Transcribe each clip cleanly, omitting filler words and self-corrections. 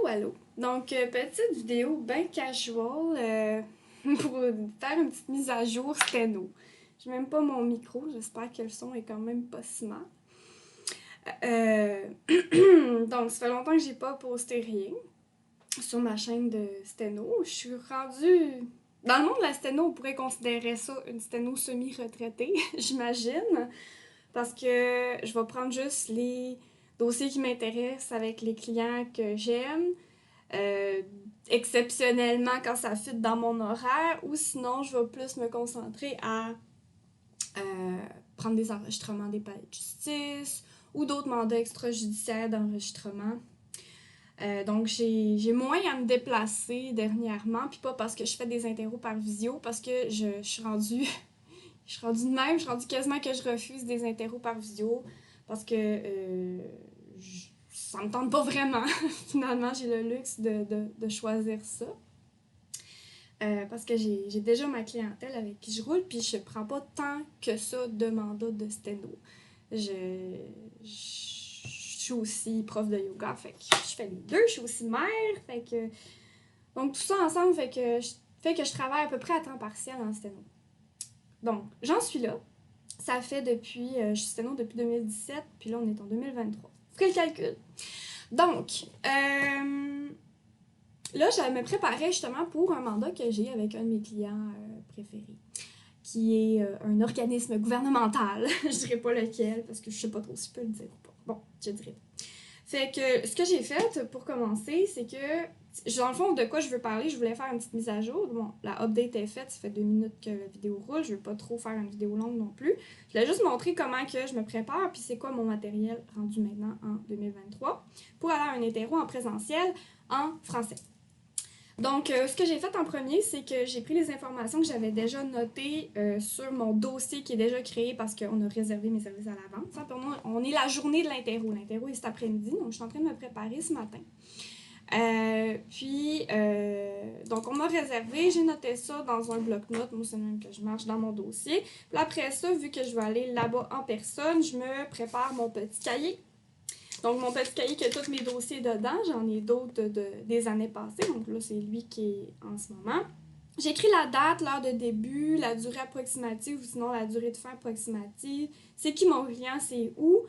Allô! Donc, petite vidéo bien casual pour faire une petite mise à jour sténo. J'ai même pas mon micro, j'espère que le son est quand même pas si mal. Donc, ça fait longtemps que j'ai pas posté rien sur ma chaîne de sténo. Je suis rendue... Dans le monde de la sténo, on pourrait considérer ça une sténo semi-retraitée, j'imagine. Parce que je vais prendre juste les dossiers qui m'intéressent avec les clients que j'aime. Euh, Exceptionnellement quand ça fit dans mon horaire, ou sinon je vais plus me concentrer à prendre des enregistrements des palais de justice ou d'autres mandats extrajudiciaires d'enregistrement. Donc j'ai moins à me déplacer dernièrement, puis pas parce que je fais des interros par visio, parce que je suis rendue je suis rendue de même, je suis rendue quasiment que je refuse des interros par visio parce que ça me tente pas vraiment. Finalement, j'ai le luxe de choisir ça. Parce que j'ai déjà ma clientèle avec qui je roule, puis je prends pas tant que ça de mandat de sténo. Je suis aussi prof de yoga, fait que je fais les deux, je suis aussi mère, fait que... Donc tout ça ensemble fait que je travaille à peu près à temps partiel en sténo. Donc, j'en suis là. Ça fait depuis... je suis sténo depuis 2017, puis là, on est en 2023. Fais le calcul. Donc, là, je me préparais justement pour un mandat que j'ai avec un de mes clients préférés, qui est un organisme gouvernemental. Je dirais pas lequel, parce que je sais pas trop si je peux le dire ou pas. Bon, je dirais. Fait que ce que j'ai fait pour commencer, c'est que, dans le fond, de quoi je veux parler, je voulais faire une petite mise à jour. Bon, la update est faite, ça fait 2 minutes que la vidéo roule, je veux pas trop faire une vidéo longue non plus. Je voulais juste montrer comment que je me prépare, puis c'est quoi mon matériel rendu maintenant en 2023 pour aller à un interro en présentiel en français. Donc, ce que j'ai fait en premier, c'est que j'ai pris les informations que j'avais déjà notées sur mon dossier qui est déjà créé parce qu'on a réservé mes services à l'avance. On est la journée de l'interro. L'interro est cet après-midi, donc je suis en train de me préparer ce matin. Donc on m'a réservé, j'ai noté ça dans un bloc-notes, moi c'est le même que je marche dans mon dossier. Puis après ça, vu que je vais aller là-bas en personne, je me prépare mon petit cahier. Donc, mon petit cahier qui a tous mes dossiers dedans. J'en ai d'autres des années passées. Donc là, c'est lui qui est en ce moment. J'écris la date, l'heure de début, la durée approximative ou sinon la durée de fin approximative. C'est qui mon client, c'est où.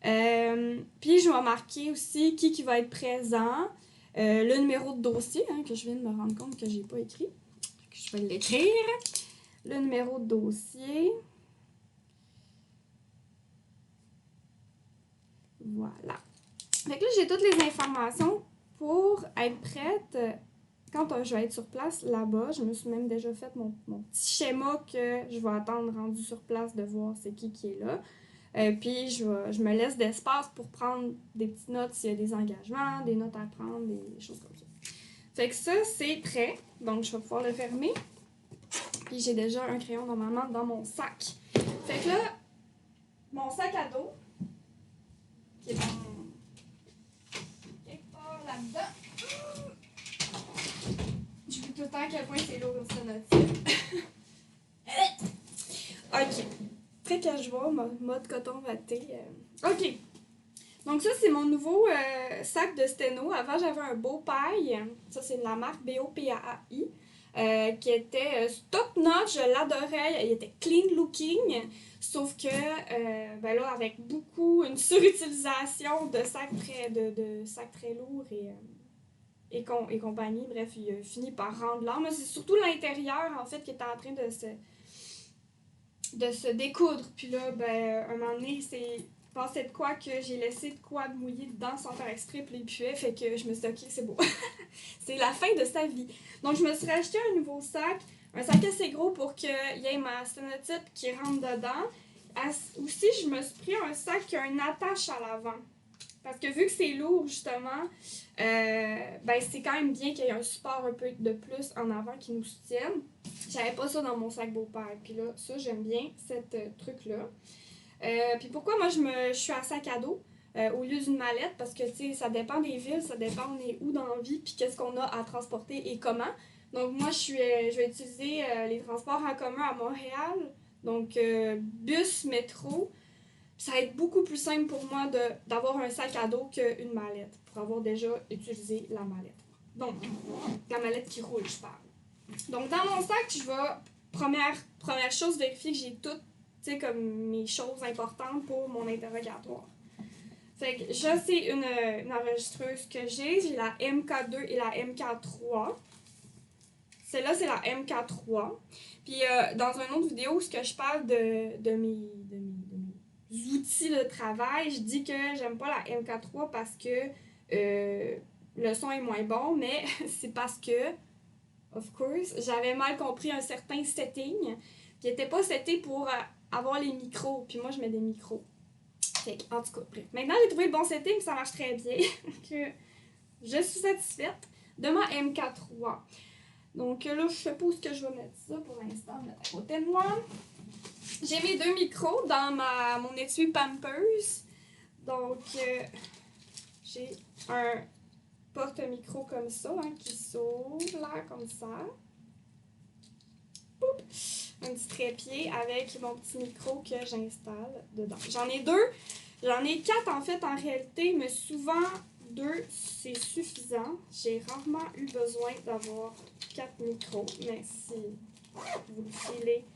Puis, je vais marquer aussi qui va être présent. Le numéro de dossier, que je viens de me rendre compte que j'ai pas écrit. Je vais l'écrire. Le numéro de dossier. Voilà. Fait que là, j'ai toutes les informations pour être prête quand je vais être sur place là-bas. Je me suis même déjà fait mon petit schéma que je vais attendre rendu sur place de voir c'est qui est là. Puis je me laisse d'espace pour prendre des petites notes s'il y a des engagements, des notes à prendre, des choses comme ça. Fait que ça, c'est prêt. Donc, je vais pouvoir le fermer. Puis j'ai déjà un crayon normalement dans mon sac. Fait que là, mon sac à dos, qui est dans là-dedans. Je vois tout le temps à quel point c'est lourd ce notice. Ok. Très casual, mode coton watté. Ok. Donc ça, c'est mon nouveau sac de sténo. Avant, j'avais un beau paille. Ça, c'est de la marque BOPAI. Qui était top notch, je l'adorais, il était clean looking, sauf que ben là, avec une surutilisation de sacs très lourds et compagnie, bref, il a fini par rendre l'art, mais c'est surtout l'intérieur en fait qui était en train de se découdre, puis là, ben, un moment donné, c'est passé de quoi que j'ai laissé de quoi de mouiller dedans sans faire exprès, puis il puait, fait que je me suis dit, ok, c'est beau. C'est la fin de sa vie. Donc, je me suis racheté un nouveau sac, un sac assez gros pour qu'il y ait ma sténotype qui rentre dedans. Aussi, je me suis pris un sac qui a une attache à l'avant. Parce que vu que c'est lourd, justement, ben c'est quand même bien qu'il y ait un support un peu de plus en avant qui nous soutienne. J'avais pas ça dans mon sac beau-père. Puis là, ça, j'aime bien, cette truc-là. Puis pourquoi moi, je suis à sac à dos au lieu d'une mallette? Parce que, tu sais, ça dépend des villes, ça dépend on est où dans la vie, puis qu'est-ce qu'on a à transporter et comment. Donc moi, je vais utiliser les transports en commun à Montréal. Donc, bus, métro. Ça va être beaucoup plus simple pour moi d'avoir un sac à dos qu'une mallette, pour avoir déjà utilisé la mallette. Donc, la mallette qui roule, je parle. Donc, dans mon sac, je vais, première chose, vérifier que j'ai toutes, tu sais, comme mes choses importantes pour mon interrogatoire. Fait que ça, c'est une enregistreuse que j'ai la MK2 et la MK3. Celle-là, c'est la MK3. Puis, dans une autre vidéo où je parle de mes outils de travail, je dis que j'aime pas la MK3 parce que le son est moins bon, mais c'est parce que, of course, j'avais mal compris un certain setting qui n'était pas seté pour avoir les micros. Puis moi, je mets des micros. Fait en tout cas, bref. Maintenant, j'ai trouvé le bon setting, ça marche très bien. que je suis satisfaite de ma MK3. Donc là, je sais pas où est-ce que je vais mettre ça pour l'instant, mettre à côté de moi. J'ai mes 2 micros dans mon étui Pampers. Donc, j'ai un porte-micro comme ça, hein, qui s'ouvre là, comme ça. Poup! Un petit trépied avec mon petit micro que j'installe dedans. J'en ai 2. J'en ai 4 en fait en réalité, mais souvent 2 c'est suffisant. J'ai rarement eu besoin d'avoir 4 micros, mais si vous le filez,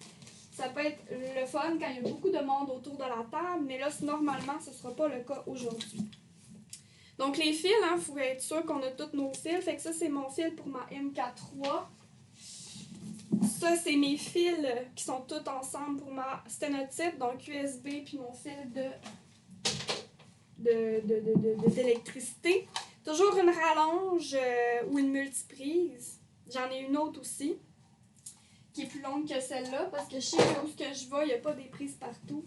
ça peut être le fun quand il y a beaucoup de monde autour de la table, mais là, normalement, ce ne sera pas le cas aujourd'hui. Donc, les fils, il faut être sûr qu'on a tous nos fils. Fait que ça, c'est mon fil pour ma MK3. Ça, c'est mes fils qui sont tous ensemble pour ma sténotype, donc USB, puis mon fil d'électricité. Toujours une rallonge ou une multiprise. J'en ai une autre aussi, qui est plus longue que celle-là, parce que je sais que où je vais, il n'y a pas des prises partout.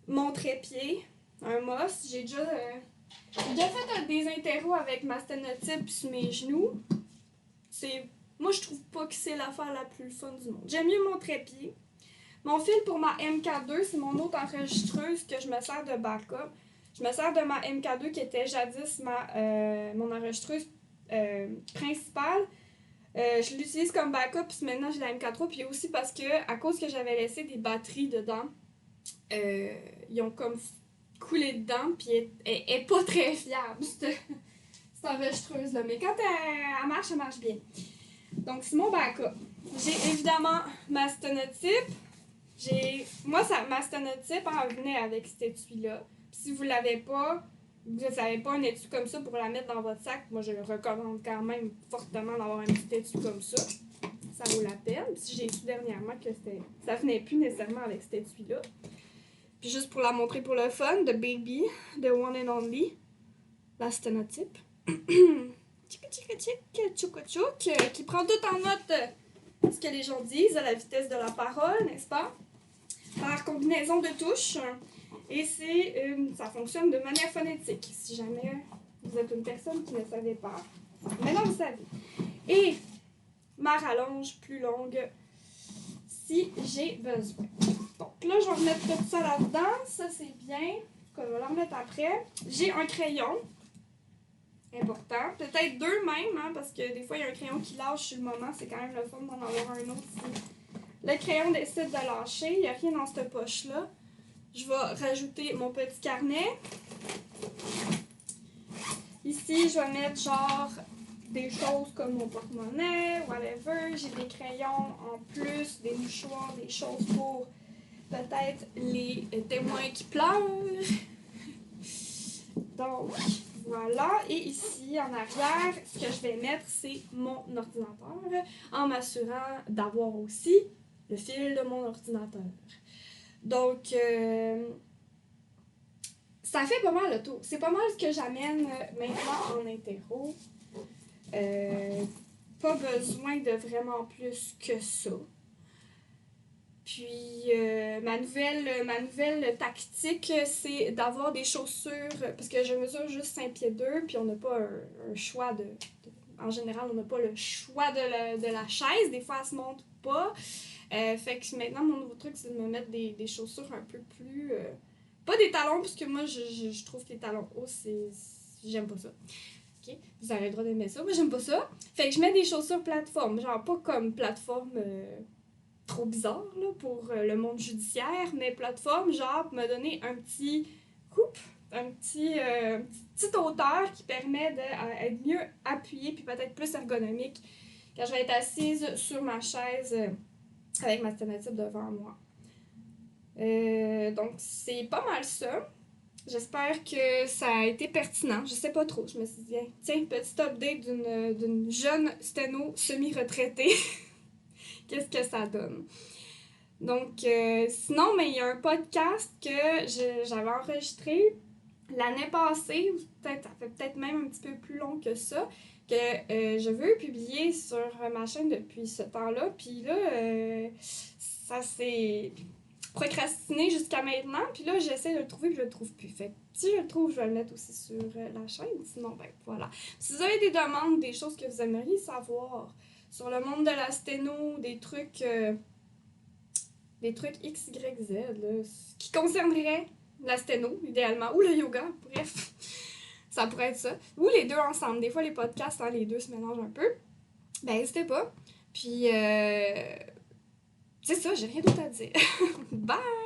Mon trépied, un MOS. J'ai déjà fait des interros avec ma sténotype sur mes genoux. Moi, je trouve pas que c'est l'affaire la plus fun du monde. J'aime mieux mon trépied. Mon fil pour ma MK2, c'est mon autre enregistreuse que je me sers de backup. Je me sers de ma MK2 qui était jadis mon enregistreuse principale. Je l'utilise comme backup, puis maintenant j'ai la MK3, puis aussi parce que, à cause que j'avais laissé des batteries dedans, ils ont comme coulé dedans, puis elle est pas très fiable, cette enregistreuse-là. Mais quand elle marche bien. Donc, c'est mon backup. J'ai évidemment ma sténotype. Ma sténotype venait avec cet étui-là. Si vous l'avez pas, vous n'avez pas un étui comme ça pour la mettre dans votre sac, moi je le recommande quand même fortement d'avoir un petit étui comme ça. Ça vaut la peine. Puis j'ai su dernièrement que ça venait plus nécessairement avec cet étui-là. Puis juste pour la montrer pour le fun, The Baby, The One and Only, la sténotype. Qui prend tout en note ce que les gens disent à la vitesse de la parole, n'est-ce pas? Par combinaison de touches. Et ça fonctionne de manière phonétique, si jamais vous êtes une personne qui ne savait pas. Maintenant, vous savez. Et ma rallonge plus longue, si j'ai besoin. Donc là, je vais remettre tout ça là-dedans. Ça, c'est bien. Je vais la remettre après. J'ai un crayon. Important. Peut-être 2 même, hein, parce que des fois, il y a un crayon qui lâche sur le moment. C'est quand même le fun d'en avoir un autre. Si le crayon décide de lâcher, il n'y a rien dans cette poche-là. Je vais rajouter mon petit carnet. Ici, je vais mettre genre des choses comme mon porte-monnaie, whatever. J'ai des crayons en plus, des mouchoirs, des choses pour peut-être les témoins qui pleurent. Donc, voilà. Et ici, en arrière, ce que je vais mettre, c'est mon ordinateur, en m'assurant d'avoir aussi le fil de mon ordinateur. Donc, ça fait pas mal le tour. C'est pas mal ce que j'amène maintenant en interro. Pas besoin de vraiment plus que ça. Puis, ma nouvelle tactique, c'est d'avoir des chaussures, parce que je mesure juste 5 pieds 2, puis on n'a pas un choix en général, on n'a pas le choix de la chaise. Des fois, elle se monte pas. Fait que maintenant, mon nouveau truc, c'est de me mettre des chaussures un peu plus... pas des talons, parce que moi, je trouve que les talons hauts, j'aime pas ça. Okay? Vous avez le droit d'aimer ça, moi, j'aime pas ça. Fait que je mets des chaussures plateforme, genre pas comme plateforme trop bizarre là, pour le monde judiciaire, mais plateforme, genre, me donner un petit petit auteur qui permet d'être mieux appuyé puis peut-être plus ergonomique quand je vais être assise sur ma chaise avec ma sténotype devant moi. Donc, c'est pas mal ça. J'espère que ça a été pertinent. Je sais pas trop. Je me suis dit, tiens, petit update d'une jeune sténo semi-retraitée. Qu'est-ce que ça donne? Donc, sinon, mais il y a un podcast que j'avais enregistré l'année passée, ou peut-être, ça fait peut-être même un petit peu plus long que ça, que je veux publier sur ma chaîne depuis ce temps-là. Puis là, ça s'est procrastiné jusqu'à maintenant. Puis là, j'essaie de le trouver, puis je le trouve plus. Fait que si je le trouve, je vais le mettre aussi sur la chaîne. Sinon, ben voilà. Si vous avez des demandes, des choses que vous aimeriez savoir sur le monde de la sténo, des trucs X, Y, Z, là, qui concerneraient la sténo, idéalement, ou le yoga, bref. Ça pourrait être ça. Ou les deux ensemble. Des fois, les podcasts, hein, les deux se mélangent un peu. Ben, n'hésitez pas. Puis, c'est ça, j'ai rien d'autre à dire. Bye!